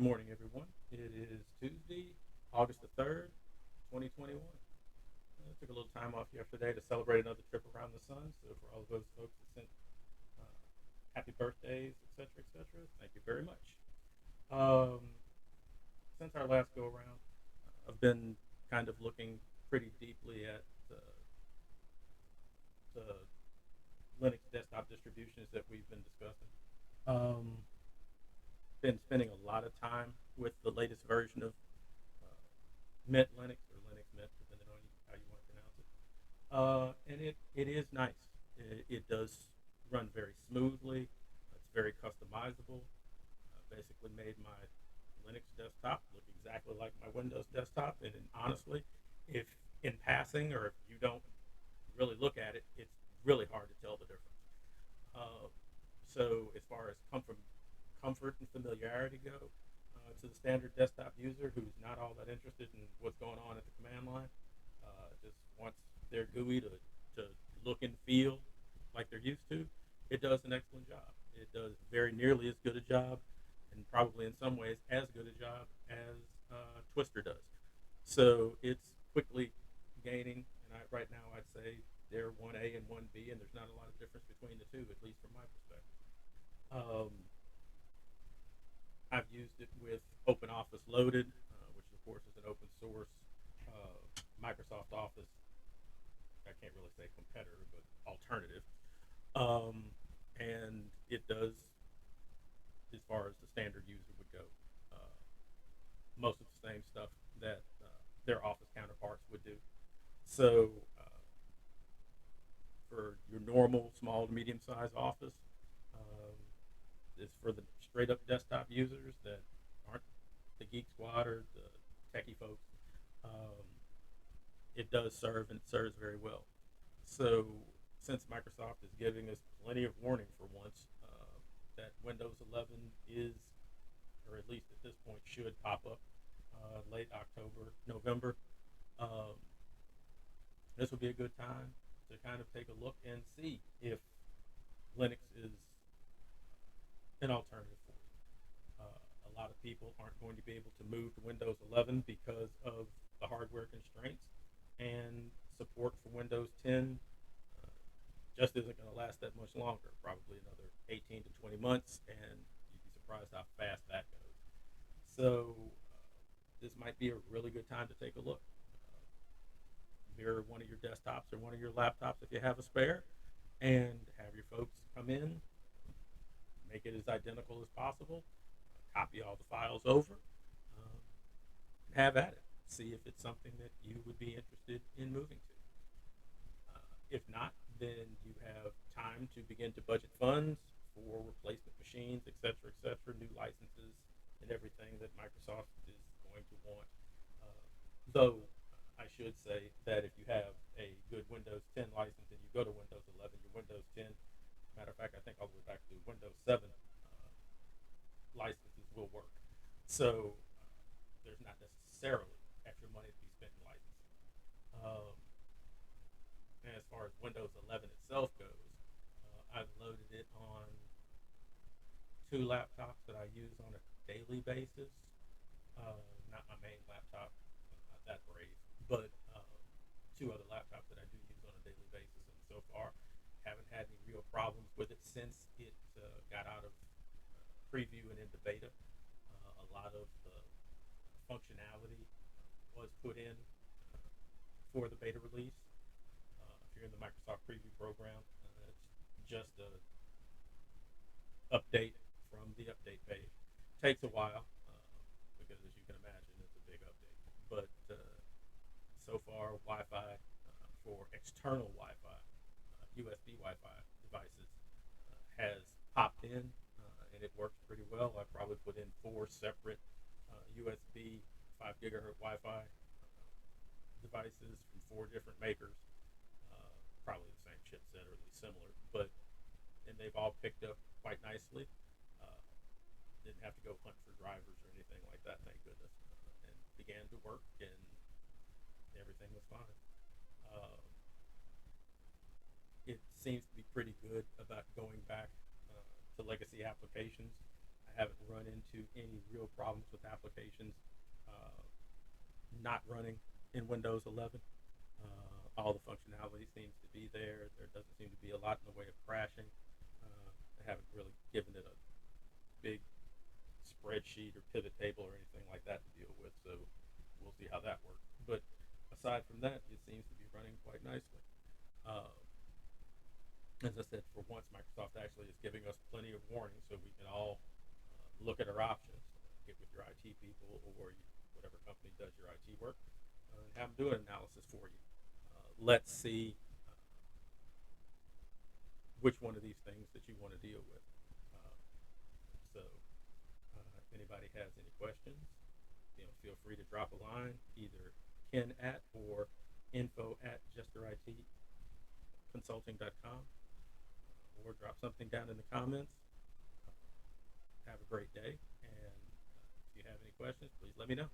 morning, everyone. It is Tuesday, August the 3rd, 2021. I took a little time off yesterday to celebrate another trip around the sun. So, for all of those folks that sent uh, happy birthdays, etc., thank you very much. Um, since our last go around, I've been kind of looking pretty deeply at the Linux desktop distributions that we've been discussing. Um, been spending a lot of time with the latest version of uh, Mint Linux or Linux Mint, depending on how you want to pronounce it. And it is nice. It does run very smoothly. It's very customizable. Basically made my Linux desktop look exactly like my Windows desktop. And honestly, if in passing or if you don't really look at it, it's really hard to tell the difference. Uh, so as far as comfort and familiarity go, to the standard desktop user who's not all that interested in what's going on at the command line, just wants their GUI to look and feel like they're used to, it does an excellent job. It does very nearly as good a job, and probably in some ways as good a job as Twister does. So it's quickly gaining, and right now I'd say they're 1A and 1B, and there's not a lot of difference between the two, at least from my perspective. Um, I've used it with OpenOffice Loaded, which of course is an open source Microsoft Office. I can't really say competitor, but alternative. Um, and it does, as far as the standard user would go, uh, most of the same stuff that their Office counterparts would do. So for your normal small to medium sized Office, um, it's for the straight up desktop users that aren't the Geek Squad or the techie folks. Um, it does serve and it serves very well. So since Microsoft is giving us plenty of warning for once that Windows 11 is, or at least at this point should pop up late October, November, um, this would be a good time to kind of take a look and see if Linux is an alternative for you. A lot of people aren't going to be able to move to Windows 11 because of the hardware constraints, and support for Windows 10 uh, just isn't going to last that much longer. Probably another 18 to 20 months, and you'd be surprised how fast that goes. So this might be a really good time to take a look. Mirror one of your desktops or one of your laptops if you have a spare, and have your folks come in, make it as identical as possible, copy all the files over, have at it. See if it's something that you would be interested in moving to. If not, then you have time to begin to budget funds for replacement machines, et cetera, new licenses, and everything that Microsoft is going to want. Though I should say that if you have a good Windows 10 license and you go to Windows 11, your Windows 10, matter of fact, I think all the way back to Windows 7 licenses will work. So there's not necessarily extra money to be spent in licensing. Um, and as far as Windows 11 itself goes, I've loaded it on two laptops that I use on a daily basis. Not my main laptop, not that brave, but two other laptops that I do use on a daily basis. And so far, haven't had any real problems with it since it got out of preview and into beta. A lot of the functionality was put in for the beta release. If you're in the Microsoft Preview program, it's just a update from the update page. Takes a while because, as you can imagine, it's a big update. But so far, Wi-Fi for external Wi-Fi, USB Wi-Fi devices has popped in, and it works pretty well. I probably put in four separate USB 5 gigahertz Wi-Fi devices from four different makers, probably the same chipset or at least similar, but and they've all picked up quite nicely. Uh, didn't have to go hunt for drivers or anything like that, thank goodness, and began to work, and everything was fine. Um, it seems to be pretty good about going back to legacy applications. I haven't run into any real problems with applications not running in Windows 11. All the functionality seems to be there. There doesn't seem to be a lot in the way of crashing. I haven't really given it a big spreadsheet or pivot table or anything like that to deal with, so we'll see how that works. But aside from that, it seems to be running quite nicely. As I said, for once, Microsoft actually is giving us plenty of warning so we can all look at our options, get with your IT people or whatever company does your IT work, and have them do an analysis for you. Let's see which one of these things that you want to deal with. If anybody has any questions, feel free to drop a line, either ken at or info at jesteritconsulting.com, or drop something down in the comments. Have a great day, and if you have any questions, please let me know.